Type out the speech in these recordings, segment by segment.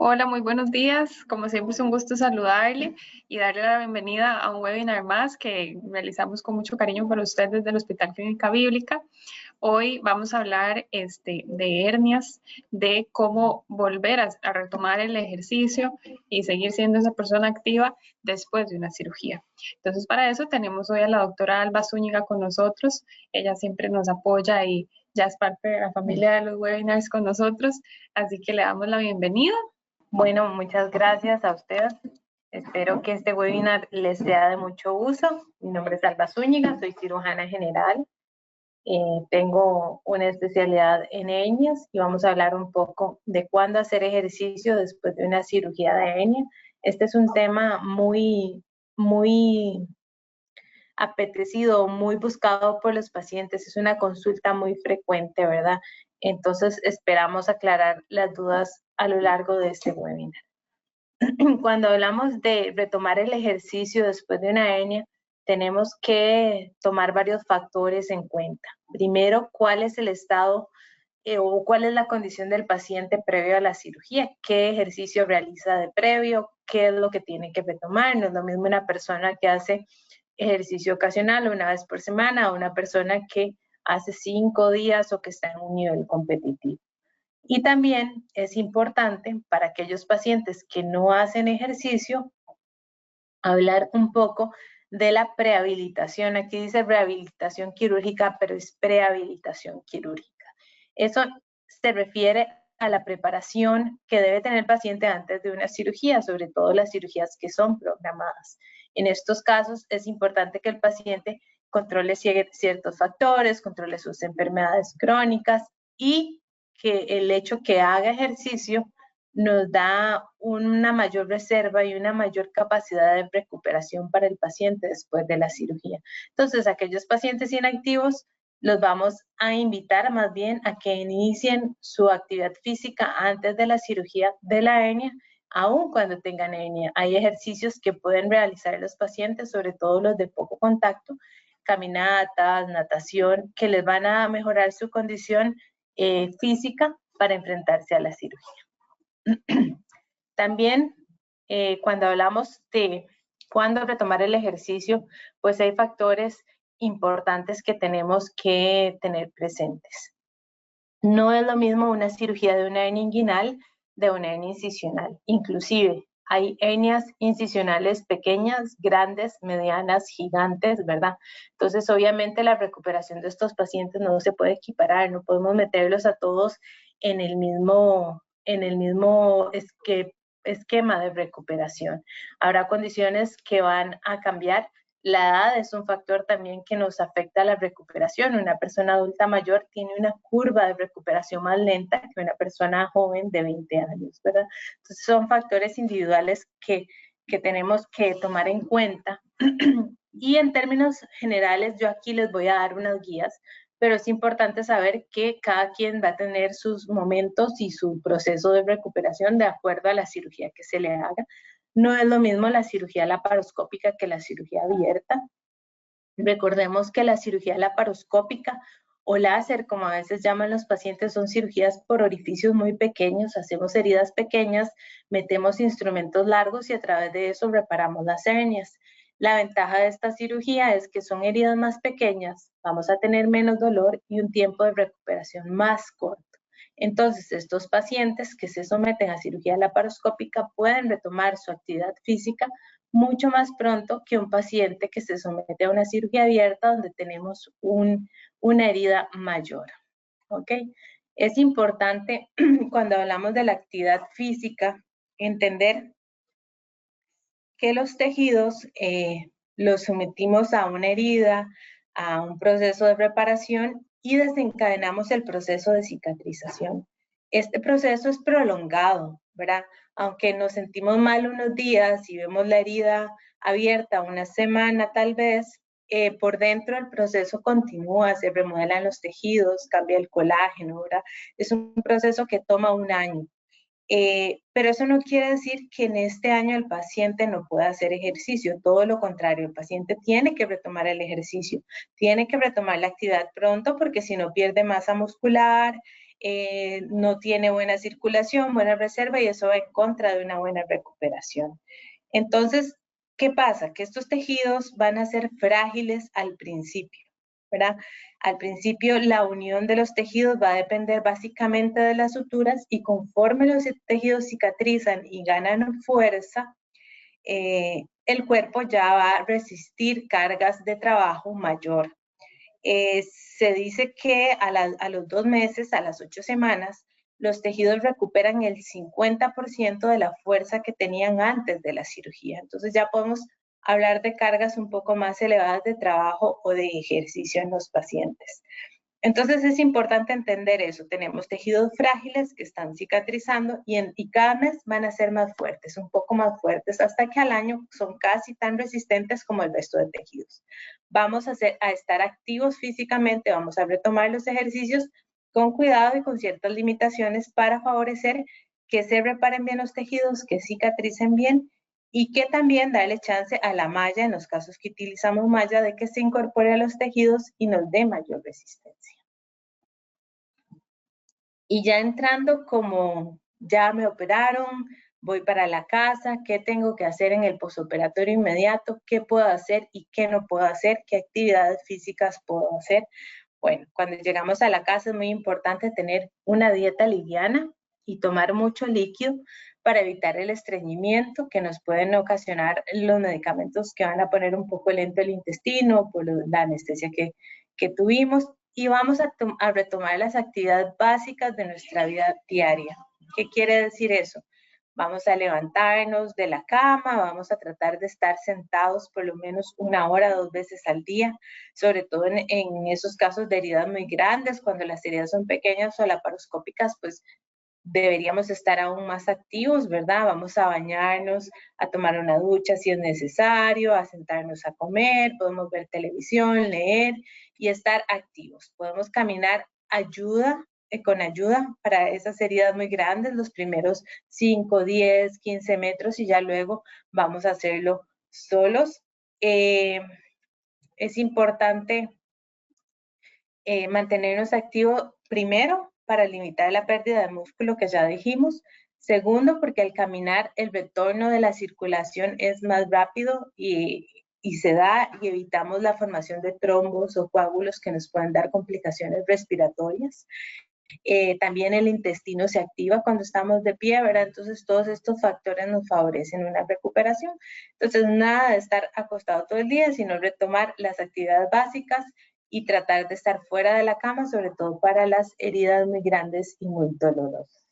Hola, muy buenos días. Como siempre es un gusto saludarle y darle la bienvenida a un webinar más que realizamos con mucho cariño para usted desde el Hospital Clínica Bíblica. Hoy vamos a hablar de hernias, de cómo volver a retomar el ejercicio y seguir siendo esa persona activa después de una cirugía. Entonces, para eso tenemos hoy a la doctora Alba Zúñiga con nosotros. Ella siempre nos apoya y ya es parte de la familia de los webinars con nosotros, así que le damos la bienvenida. Bueno, muchas gracias a ustedes. Espero que este webinar les sea de mucho uso. Mi nombre es Alba Zúñiga, soy cirujana general. Tengo una especialidad en hernias y vamos a hablar un poco de cuándo hacer ejercicio después de una cirugía de hernia. Este es un tema muy apetecido, muy buscado por los pacientes. Es una consulta muy frecuente, ¿verdad? Entonces esperamos aclarar las dudas a lo largo de este webinar. Cuando hablamos de retomar el ejercicio después de una hernia, tenemos que tomar varios factores en cuenta. Primero, cuál es el estado o cuál es la condición del paciente previo a la cirugía, qué ejercicio realiza de previo, qué es lo que tiene que retomar. No es lo mismo una persona que hace ejercicio ocasional una vez por semana a una persona que hace 5 días o que está en un nivel competitivo. Y también es importante para aquellos pacientes que no hacen ejercicio, hablar un poco de la prehabilitación. Aquí dice rehabilitación quirúrgica, pero es prehabilitación quirúrgica. Eso se refiere a la preparación que debe tener el paciente antes de una cirugía, sobre todo las cirugías que son programadas. En estos casos es importante que el paciente controle ciertos factores, controle sus enfermedades crónicas y que el hecho que haga ejercicio nos da una mayor reserva y una mayor capacidad de recuperación para el paciente después de la cirugía. Entonces, aquellos pacientes inactivos los vamos a invitar más bien a que inicien su actividad física antes de la cirugía de la hernia, aun cuando tengan hernia. Hay ejercicios que pueden realizar los pacientes, sobre todo los de poco contacto, caminatas, natación, que les van a mejorar su condición física para enfrentarse a la cirugía. También cuando hablamos de cuándo retomar el ejercicio, pues hay factores importantes que tenemos que tener presentes. No es lo mismo una cirugía de una hernia inguinal de una hernia incisional. Inclusive hay hernias incisionales pequeñas, grandes, medianas, gigantes, ¿verdad? Entonces, obviamente la recuperación de estos pacientes no se puede equiparar, no podemos meterlos a todos en el mismo esquema de recuperación. Habrá condiciones que van a cambiar. La edad es un factor también que nos afecta a la recuperación. Una persona adulta mayor tiene una curva de recuperación más lenta que una persona joven de 20 años, ¿verdad? Entonces son factores individuales que tenemos que tomar en cuenta. Y en términos generales, yo aquí les voy a dar unas guías, pero es importante saber que cada quien va a tener sus momentos y su proceso de recuperación de acuerdo a la cirugía que se le haga. No es lo mismo la cirugía laparoscópica que la cirugía abierta. Recordemos que la cirugía laparoscópica o láser, como a veces llaman los pacientes, son cirugías por orificios muy pequeños, hacemos heridas pequeñas, metemos instrumentos largos y a través de eso reparamos las hernias. La ventaja de esta cirugía es que son heridas más pequeñas, vamos a tener menos dolor y un tiempo de recuperación más corto. Entonces, estos pacientes que se someten a cirugía laparoscópica pueden retomar su actividad física mucho más pronto que un paciente que se somete a una cirugía abierta donde tenemos una herida mayor. ¿Ok? Es importante cuando hablamos de la actividad física entender que los tejidos los sometimos a una herida, a un proceso de reparación y desencadenamos el proceso de cicatrización. Este proceso es prolongado, ¿verdad? Aunque nos sentimos mal unos días y vemos la herida abierta una semana tal vez, por dentro el proceso continúa, se remodelan los tejidos, cambia el colágeno, ¿verdad? Es un proceso que toma un año. Pero eso no quiere decir que en este año el paciente no pueda hacer ejercicio, todo lo contrario, el paciente tiene que retomar el ejercicio, tiene que retomar la actividad pronto porque si no pierde masa muscular, no tiene buena circulación, buena reserva y eso va en contra de una buena recuperación. Entonces, ¿qué pasa? Que estos tejidos van a ser frágiles al principio, ¿verdad? Al principio la unión de los tejidos va a depender básicamente de las suturas y conforme los tejidos cicatrizan y ganan fuerza, el cuerpo ya va a resistir cargas de trabajo mayor. Se dice que a los 2 meses, a las 8 semanas, los tejidos recuperan el 50% de la fuerza que tenían antes de la cirugía. Entonces ya podemos hablar de cargas un poco más elevadas de trabajo o de ejercicio en los pacientes. Entonces es importante entender eso. Tenemos tejidos frágiles que están cicatrizando y cada mes van a ser más fuertes, un poco más fuertes, hasta que al año son casi tan resistentes como el resto de tejidos. Vamos a estar activos físicamente, vamos a retomar los ejercicios con cuidado y con ciertas limitaciones para favorecer que se reparen bien los tejidos, que cicatricen bien y que también darle chance a la malla, en los casos que utilizamos malla, de que se incorpore a los tejidos y nos dé mayor resistencia. Y ya entrando como ya me operaron, voy para la casa, ¿qué tengo que hacer en el posoperatorio inmediato? ¿Qué puedo hacer y qué no puedo hacer? ¿Qué actividades físicas puedo hacer? Bueno, cuando llegamos a la casa es muy importante tener una dieta liviana y tomar mucho líquido para evitar el estreñimiento que nos pueden ocasionar los medicamentos que van a poner un poco lento el intestino por la anestesia que tuvimos. Y vamos a retomar las actividades básicas de nuestra vida diaria. ¿Qué quiere decir eso? Vamos a levantarnos de la cama, vamos a tratar de estar sentados por lo menos 1 hora, 2 veces al día, sobre todo en esos casos de heridas muy grandes, cuando las heridas son pequeñas o laparoscópicas, pues deberíamos estar aún más activos, ¿verdad? Vamos a bañarnos, a tomar una ducha si es necesario, a sentarnos a comer, podemos ver televisión, leer y estar activos. Podemos caminar con ayuda para esas heridas muy grandes, los primeros 5, 10, 15 metros y ya luego vamos a hacerlo solos. Es importante mantenernos activos primero para limitar la pérdida de músculo que ya dijimos. Segundo, porque al caminar el retorno de la circulación es más rápido y se da y evitamos la formación de trombos o coágulos que nos pueden dar complicaciones respiratorias. También el intestino se activa cuando estamos de pie, ¿verdad? Entonces todos estos factores nos favorecen una recuperación. Entonces nada de estar acostado todo el día, sino retomar las actividades básicas y tratar de estar fuera de la cama, sobre todo para las heridas muy grandes y muy dolorosas.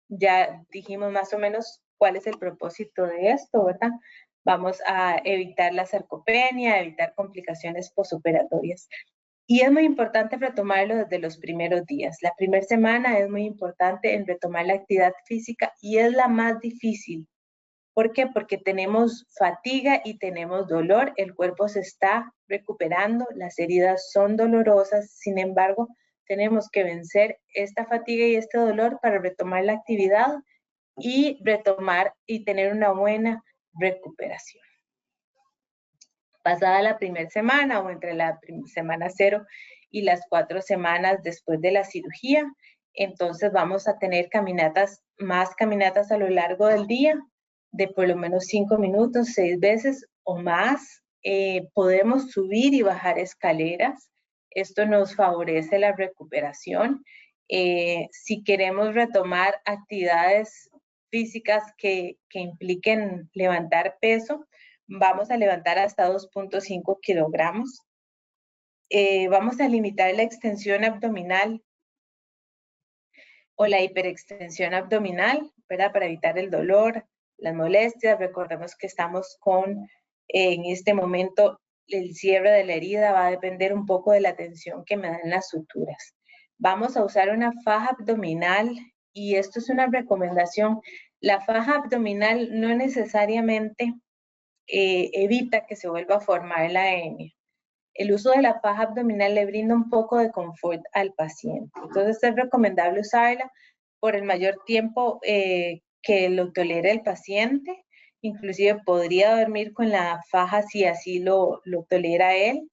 Ya dijimos más o menos cuál es el propósito de esto, ¿verdad? Vamos a evitar la sarcopenia, evitar complicaciones posoperatorias. Y es muy importante retomarlo desde los primeros días. La primera semana es muy importante en retomar la actividad física y es la más difícil. ¿Por qué? Porque tenemos fatiga y tenemos dolor, el cuerpo se está recuperando, las heridas son dolorosas, sin embargo, tenemos que vencer esta fatiga y este dolor para retomar la actividad y retomar y tener una buena recuperación. Pasada la primera semana o entre la semana 0 y las 4 semanas después de la cirugía, entonces vamos a tener más caminatas a lo largo del día, de por lo menos 5 minutos, 6 veces o más. Podemos subir y bajar escaleras. Esto nos favorece la recuperación. Si queremos retomar actividades físicas que impliquen levantar peso, vamos a levantar hasta 2.5 kilogramos. Vamos a limitar la extensión abdominal o la hiperextensión abdominal, ¿verdad? Para evitar el dolor, las molestias. Recordemos que estamos en este momento, el cierre de la herida va a depender un poco de la tensión que me dan las suturas. Vamos a usar una faja abdominal y esto es una recomendación. La faja abdominal no necesariamente evita que se vuelva a formar la hernia. El uso de la faja abdominal le brinda un poco de confort al paciente. Entonces es recomendable usarla por el mayor tiempo que lo tolere el paciente. Inclusive podría dormir con la faja si así lo tolera él.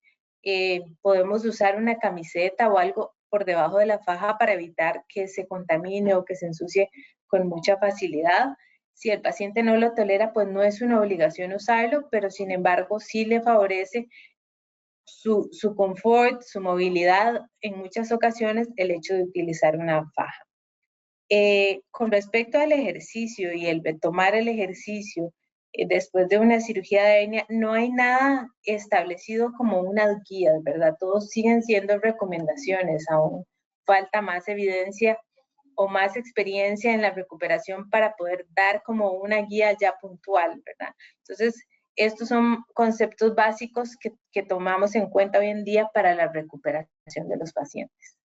Podemos usar una camiseta o algo por debajo de la faja para evitar que se contamine o que se ensucie con mucha facilidad. Si el paciente no lo tolera, pues no es una obligación usarlo, pero sin embargo sí le favorece su confort, su movilidad, en muchas ocasiones el hecho de utilizar una faja. Con respecto al ejercicio y el de tomar el ejercicio después de una cirugía de hernia, no hay nada establecido como unas guías, ¿verdad? Todos siguen siendo recomendaciones, aún falta más evidencia o más experiencia en la recuperación para poder dar como una guía ya puntual, ¿verdad? Entonces, estos son conceptos básicos que tomamos en cuenta hoy en día para la recuperación de los pacientes.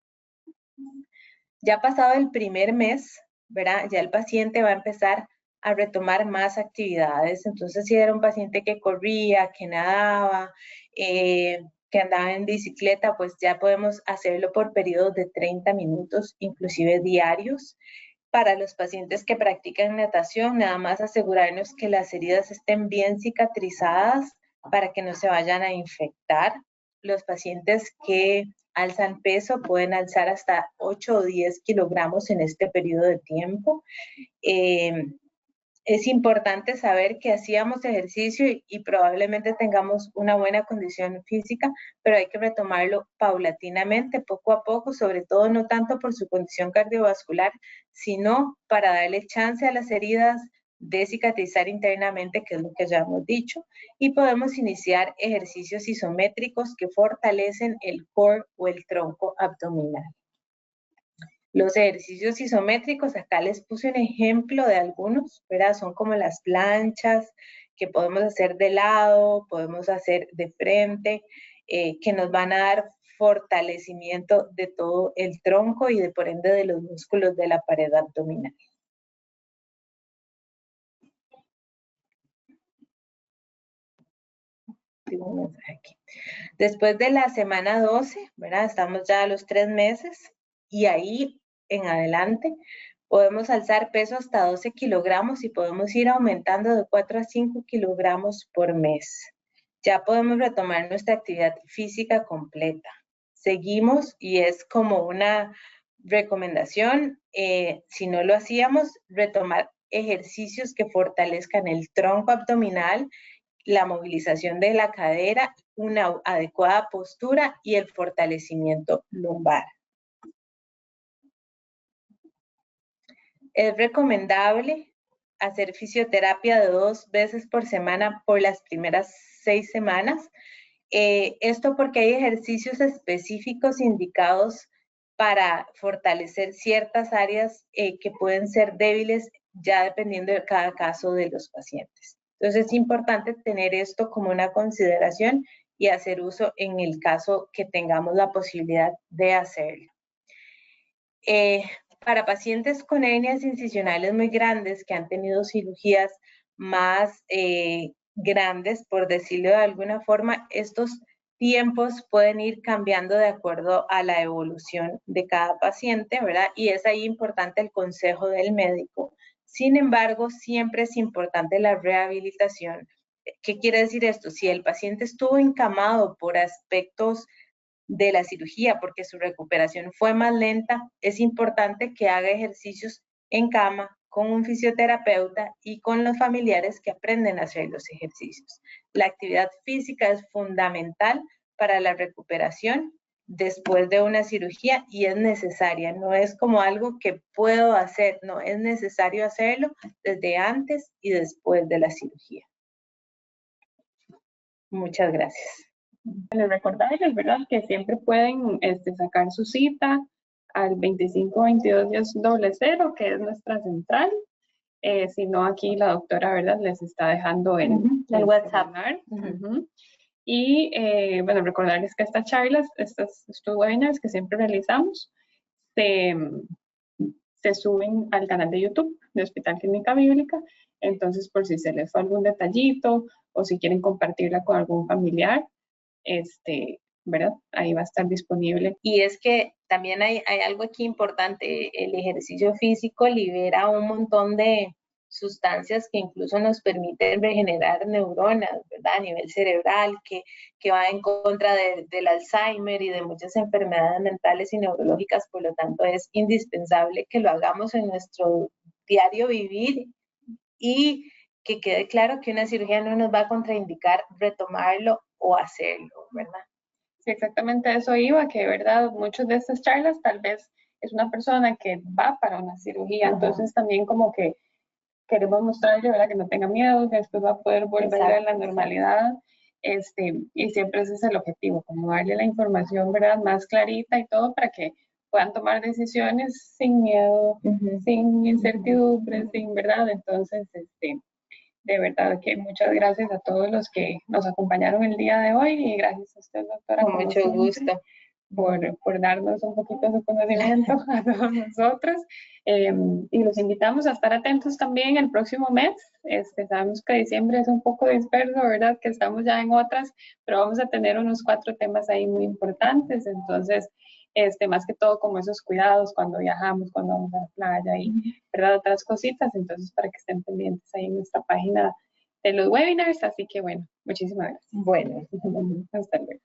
Ya pasado el primer mes, ¿verdad? Ya el paciente va a empezar a retomar más actividades. Entonces, si era un paciente que corría, que nadaba, que andaba en bicicleta, pues ya podemos hacerlo por periodos de 30 minutos, inclusive diarios. Para los pacientes que practican natación, nada más asegurarnos que las heridas estén bien cicatrizadas para que no se vayan a infectar. Los pacientes que alzan peso pueden alzar hasta 8 o 10 kilogramos en este periodo de tiempo. Es importante saber que hacíamos ejercicio y probablemente tengamos una buena condición física, pero hay que retomarlo paulatinamente, poco a poco, sobre todo no tanto por su condición cardiovascular, sino para darle chance a las heridas de cicatrizar internamente, que es lo que ya hemos dicho, y podemos iniciar ejercicios isométricos que fortalecen el core o el tronco abdominal. Los ejercicios isométricos, acá les puse un ejemplo de algunos, ¿verdad? Son como las planchas que podemos hacer de lado, podemos hacer de frente, que nos van a dar fortalecimiento de todo el tronco y de por ende de los músculos de la pared abdominal. Aquí. Después de la semana 12, ¿verdad? Estamos ya a los 3 meses y ahí en adelante podemos alzar peso hasta 12 kilogramos y podemos ir aumentando de 4 a 5 kilogramos por mes. Ya podemos retomar nuestra actividad física completa. Seguimos y es como una recomendación, si no lo hacíamos, retomar ejercicios que fortalezcan el tronco abdominal, la movilización de la cadera, una adecuada postura y el fortalecimiento lumbar. Es recomendable hacer fisioterapia de 2 veces por semana por las primeras 6 semanas. Esto porque hay ejercicios específicos indicados para fortalecer ciertas áreas que pueden ser débiles ya dependiendo de cada caso de los pacientes. Entonces es importante tener esto como una consideración y hacer uso en el caso que tengamos la posibilidad de hacerlo. Para pacientes con hernias incisionales muy grandes que han tenido cirugías más grandes, por decirlo de alguna forma, estos tiempos pueden ir cambiando de acuerdo a la evolución de cada paciente, ¿verdad? Y es ahí importante el consejo del médico. Sin embargo, siempre es importante la rehabilitación. ¿Qué quiere decir esto? Si el paciente estuvo encamado por aspectos de la cirugía porque su recuperación fue más lenta, es importante que haga ejercicios en cama con un fisioterapeuta y con los familiares que aprenden a hacer los ejercicios. La actividad física es fundamental para la recuperación después de una cirugía y es necesaria, no es como algo que puedo hacer, no, es necesario hacerlo desde antes y después de la cirugía. Muchas gracias. Les recordarles, ¿verdad? Que siempre pueden sacar su cita al 2522-00, que es nuestra central. Si no, aquí la doctora, ¿verdad? Les está dejando el WhatsApp. Y bueno, recordarles que estas charlas, estos webinars que siempre realizamos, se suben al canal de YouTube de Hospital Clínica Bíblica. Entonces, por si se les fue algún detallito o si quieren compartirla con algún familiar, ¿verdad? Ahí va a estar disponible. Y es que también hay algo aquí importante, el ejercicio físico libera un montón de sustancias que incluso nos permiten regenerar neuronas, ¿verdad? A nivel cerebral, que va en contra del Alzheimer y de muchas enfermedades mentales y neurológicas. Por lo tanto, es indispensable que lo hagamos en nuestro diario vivir y que quede claro que una cirugía no nos va a contraindicar retomarlo o hacerlo, ¿verdad? Sí, exactamente eso iba, que de verdad muchas de estas charlas tal vez es una persona que va para una cirugía, entonces también como que queremos mostrarle, ¿verdad? Que no tenga miedo, que después va a poder volver a la normalidad, y siempre ese es el objetivo, como darle la información, ¿verdad? Más clarita y todo para que puedan tomar decisiones sin miedo, sin incertidumbre, sin, ¿verdad? Entonces, de verdad que muchas gracias a todos los que nos acompañaron el día de hoy y gracias a usted, doctora. Con mucho gusto. Por darnos un poquito de su conocimiento a todos nosotros. Y los invitamos a estar atentos también el próximo mes. Sabemos que diciembre es un poco disperso, ¿verdad? Que estamos ya en otras, pero vamos a tener unos 4 temas ahí muy importantes. Entonces, más que todo como esos cuidados cuando viajamos, cuando vamos a la playa y, ¿verdad? Otras cositas. Entonces, para que estén pendientes ahí en nuestra página de los webinars. Así que, bueno, muchísimas gracias. Bueno, hasta luego.